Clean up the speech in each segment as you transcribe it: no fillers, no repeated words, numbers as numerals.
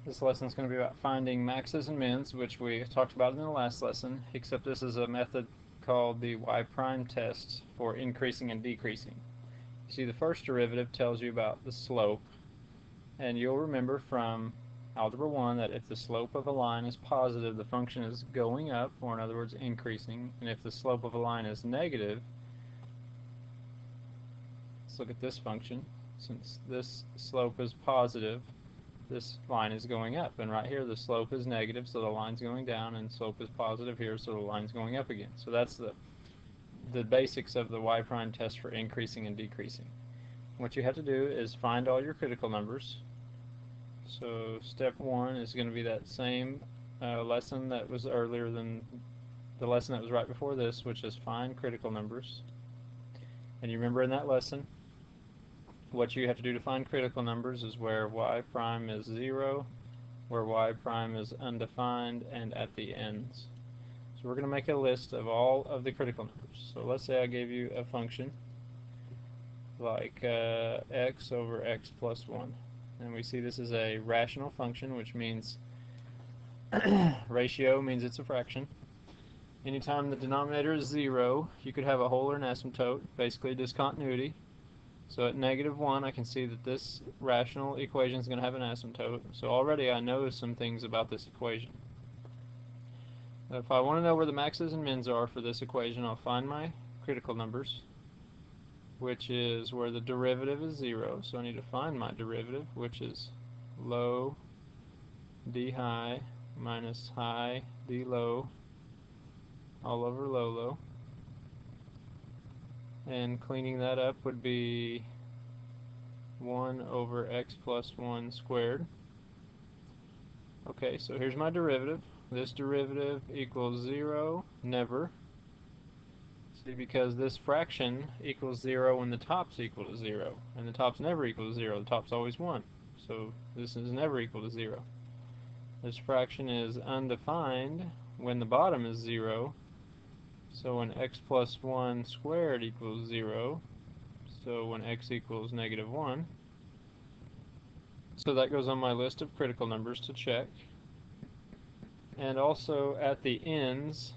This lesson is going to be about finding maxes and mins, which we talked about in the last lesson, except this is a method called the y prime test for increasing and decreasing. You see, the first derivative tells you about the slope, and you'll remember from Algebra 1 that if the slope of a line is positive, the function is going up, or in other words, increasing, and if the slope of a line is negative, let's look at this function. Since this slope is positive, this line is going up, and right here the slope is negative, so the line's going down, and slope is positive here, so the line's going up again. So that's the basics of the y prime test for increasing and decreasing. What you have to do is find all your critical numbers. So step one is going to be that same lesson that was earlier than the lesson that was right before this, which is find critical numbers. And you remember in that lesson, what you have to do to find critical numbers is where y prime is 0, where y prime is undefined, and at the ends. So we're going to make a list of all of the critical numbers. So let's say I gave you a function like x over x plus 1. And we see this is a rational function, which means ratio means it's a fraction. Anytime the denominator is 0, you could have a whole or an asymptote, basically discontinuity. So at -1, I can see that this rational equation is going to have an asymptote. So already I know some things about this equation. If I want to know where the maxes and mins are for this equation, I'll find my critical numbers, which is where the derivative is 0. So I need to find my derivative, which is low d high minus high d low all over low low. And cleaning that up would be 1 over x plus 1 squared. Okay, so here's my derivative. This derivative equals 0, never. See, because this fraction equals 0 when the top's equal to 0, and the top's never equal to 0, the top's always 1. So this is never equal to 0. This fraction is undefined when the bottom is 0, so when x plus 1 squared equals 0, so when x equals -1. So that goes on my list of critical numbers to check. And also at the ends,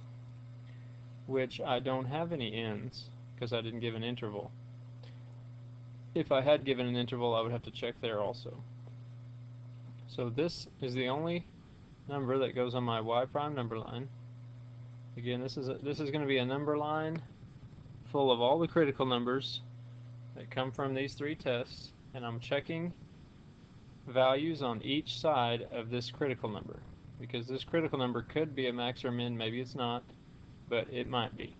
which I don't have any ends because I didn't give an interval. If I had given an interval, I would have to check there also. So this is the only number that goes on my y prime number line. Again, this is going to be a number line full of all the critical numbers that come from these three tests, and I'm checking values on each side of this critical number, because this critical number could be a max or min, maybe it's not, but it might be.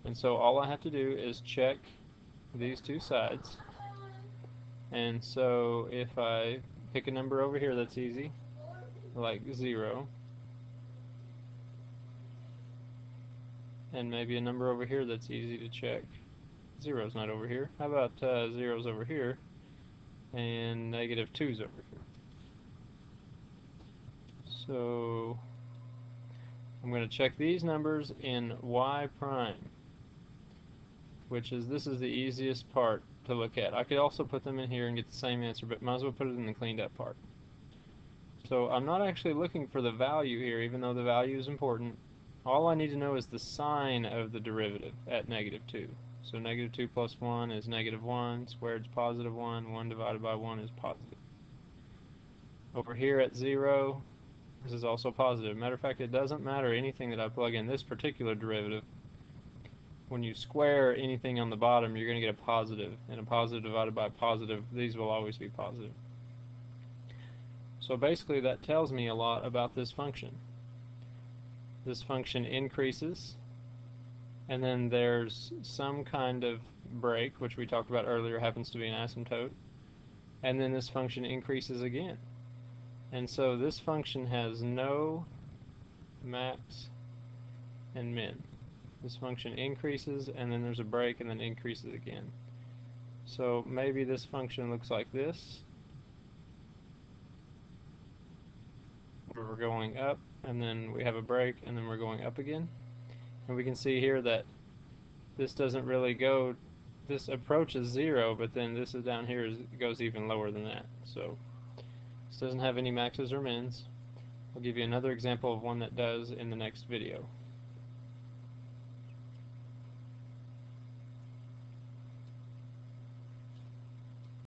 And so all I have to do is check these two sides. And so if I pick a number over here that's easy, like 0, and maybe a number over here that's easy to check. 0's not over here. How about 0's over here, and -2's over here. So I'm going to check these numbers in y prime, which is, this is the easiest part to look at. I could also put them in here and get the same answer, but might as well put it in the cleaned up part. So I'm not actually looking for the value here, even though the value is important. All I need to know is the sign of the derivative at -2. So -2 plus 1 is -1, squared is +1, 1 divided by 1 is positive. Over here at 0, this is also positive. Matter of fact, it doesn't matter anything that I plug in this particular derivative. When you square anything on the bottom, you're going to get a positive, and a positive divided by a positive, these will always be positive. So basically that tells me a lot about this function. This function increases, and then there's some kind of break, which we talked about earlier, happens to be an asymptote, and then this function increases again. And so this function has no max and min. This function increases, and then there's a break, and then increases again. So maybe this function looks like this, where we're going up, and then we have a break, and then we're going up again. And we can see here that this doesn't really go, this approaches 0, but then this is down here goes even lower than that. So This doesn't have any maxes or mins. I'll give you another example of one that does in the next video.